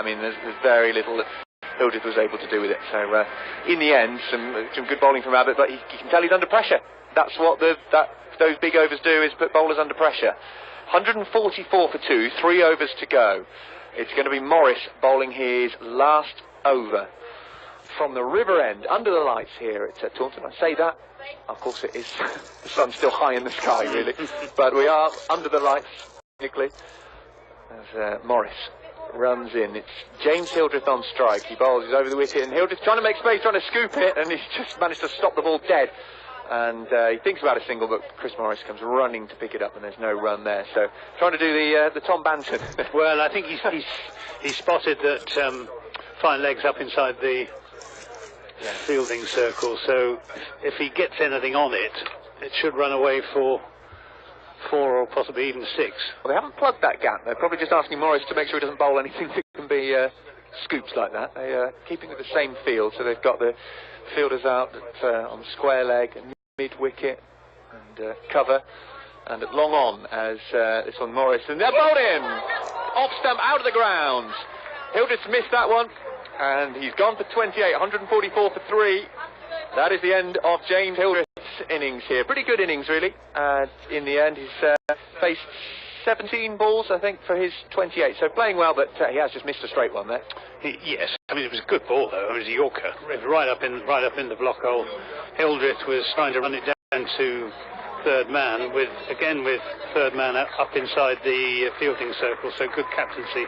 I mean, there's very little that Hildreth was able to do with it. So in the end, some good bowling from Abbott, but you can tell he's under pressure. That's what those big overs do, is put bowlers under pressure. 144 for 2, 3 overs to go. It's going to be Morris bowling his last over from the river end, under the lights here at Taunton. I say that, of course it is, the sun's still high in the sky really, but we are under the lights technically, as Morris runs in. It's James Hildreth on strike. He bowls, he's over the wicket, and Hildreth trying to make space, trying to scoop it, and he's just managed to stop the ball dead. And he thinks about a single, but Chris Morris comes running to pick it up, and there's no run there. So trying to do the Tom Banton. Well, I think he's spotted that fine legs up inside the fielding circle. So if he gets anything on it, it should run away for 4 or possibly even 6. Well, they haven't plugged that gap. They're probably just asking Morris to make sure he doesn't bowl anything that can be scoops like that. They're keeping it the same field, so they've got the fielders out on square leg and mid-wicket and cover, and at long on as this one Morris, and they're bowled in! Off stump, out of the ground. Hildreth's missed that one, and he's gone for 28, 144 for 3. That is the end of James Hildreth's innings here. Pretty good innings, really. In the end, he's faced 17 balls, I think, for his 28. So playing well, but he has just missed a straight one there. Yes, I mean, it was a good ball, though. It was a Yorker, right up in the block hole. Hildreth was trying to run it down to third man, with third man up inside the fielding circle. So good captaincy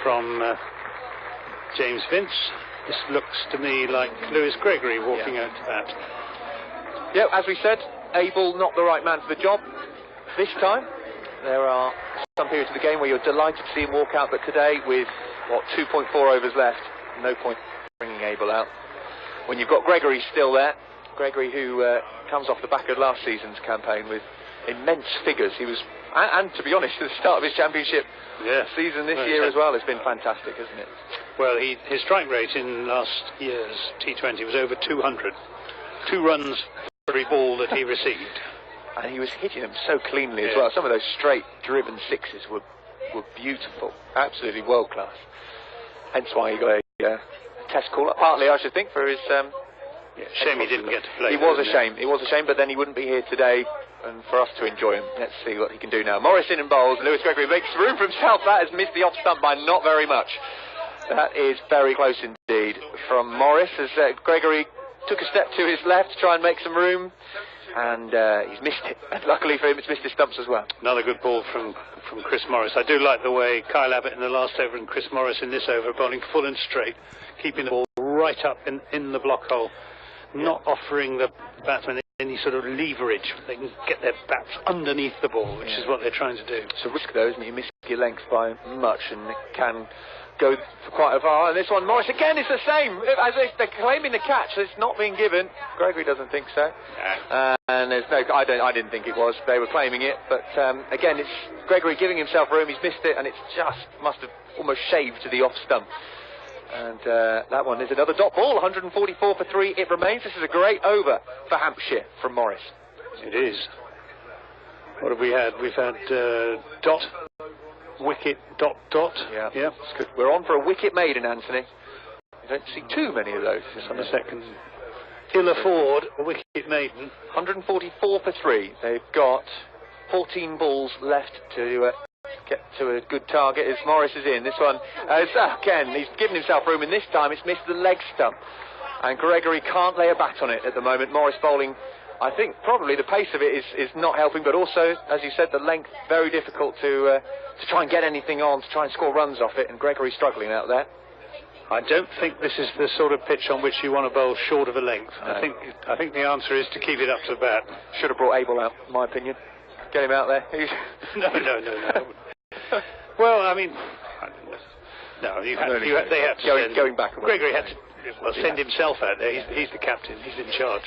from James Vince. This looks to me like Lewis Gregory walking out to bat. Yeah, as we said, Abel not the right man for the job this time. There are some periods of the game where you're delighted to see him walk out, but today, with, 2.4 overs left, no point bringing Abel out. When you've got Gregory still there, Gregory who comes off the back of last season's campaign with immense figures. He was, and to be honest, at the start of his championship season this year as well has been fantastic, hasn't it? Well, his strike rate in last year's T20 was over 200. 2 runs for every ball that he received. And he was hitting them so cleanly as well. Some of those straight driven sixes were beautiful, absolutely world class. Hence why he got a test call, partly I should think for his shame he didn't get to play. It was a shame, but then he wouldn't be here today, and for us to enjoy him. Let's see what he can do now. Morris in and bowls. Lewis Gregory makes room for himself. That has missed the off stump by not very much. That is very close indeed from Morris, as Gregory took a step to his left to try and make some room, and he's missed it. And luckily for him, it's missed his stumps as well. Another good ball from Chris Morris. I do like the way Kyle Abbott in the last over and Chris Morris in this over, bowling full and straight, keeping the ball right up in the block hole, not offering the batsmen any sort of leverage. They can get their bats underneath the ball, which is what they're trying to do. It's a risk though, isn't it? You miss your length by much, and it can go for quite a far. And this one, Morris again, it's the same. As they're claiming the catch, it's not being given. Gregory doesn't think so. And there's no, I didn't think it was. They were claiming it, but again, it's Gregory giving himself room. He's missed it, and it's just must have almost shaved to the off stump. And that one is another dot ball. 144 for 3. It remains. This is a great over for Hampshire from Morris. It is. What have we had? We've had dot, wicket, dot, dot. Yeah, it's good. We're on for a wicket maiden, Anthony. You don't see too many of those. Just on a second. Ill afford a wicket maiden. 144 for 3. They've got 14 balls left to get to a good target as Morris is in. This one, again, he's given himself room, and this time it's missed the leg stump. And Gregory can't lay a bat on it at the moment. Morris bowling, I think probably the pace of it is not helping, but also, as you said, the length, very difficult to try and get anything on, to try and score runs off it, and Gregory struggling out there. I don't think this is the sort of pitch on which you want to bowl short of a length. No. I think the answer is to keep it up to the bat. Should have brought Abel out, in my opinion. Get him out there. No. Well, I mean, no, they had to going back. Gregory had to send himself out there. He's the captain. He's in charge.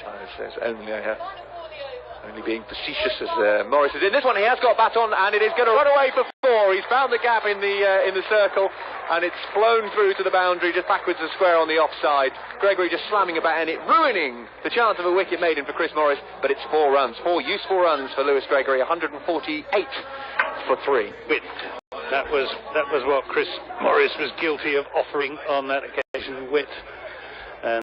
Only being facetious as Morris is in. This one he has got a bat on, and it is going to run away for 4. He's found the gap in the circle, and it's flown through to the boundary, just backwards and square on the offside. Gregory just slamming a bat in it, ruining the chance of a wicket maiden for Chris Morris, but it's 4 useful runs for Lewis Gregory. 148 for 3. With That was what Chris Morris was guilty of offering on that occasion. Wit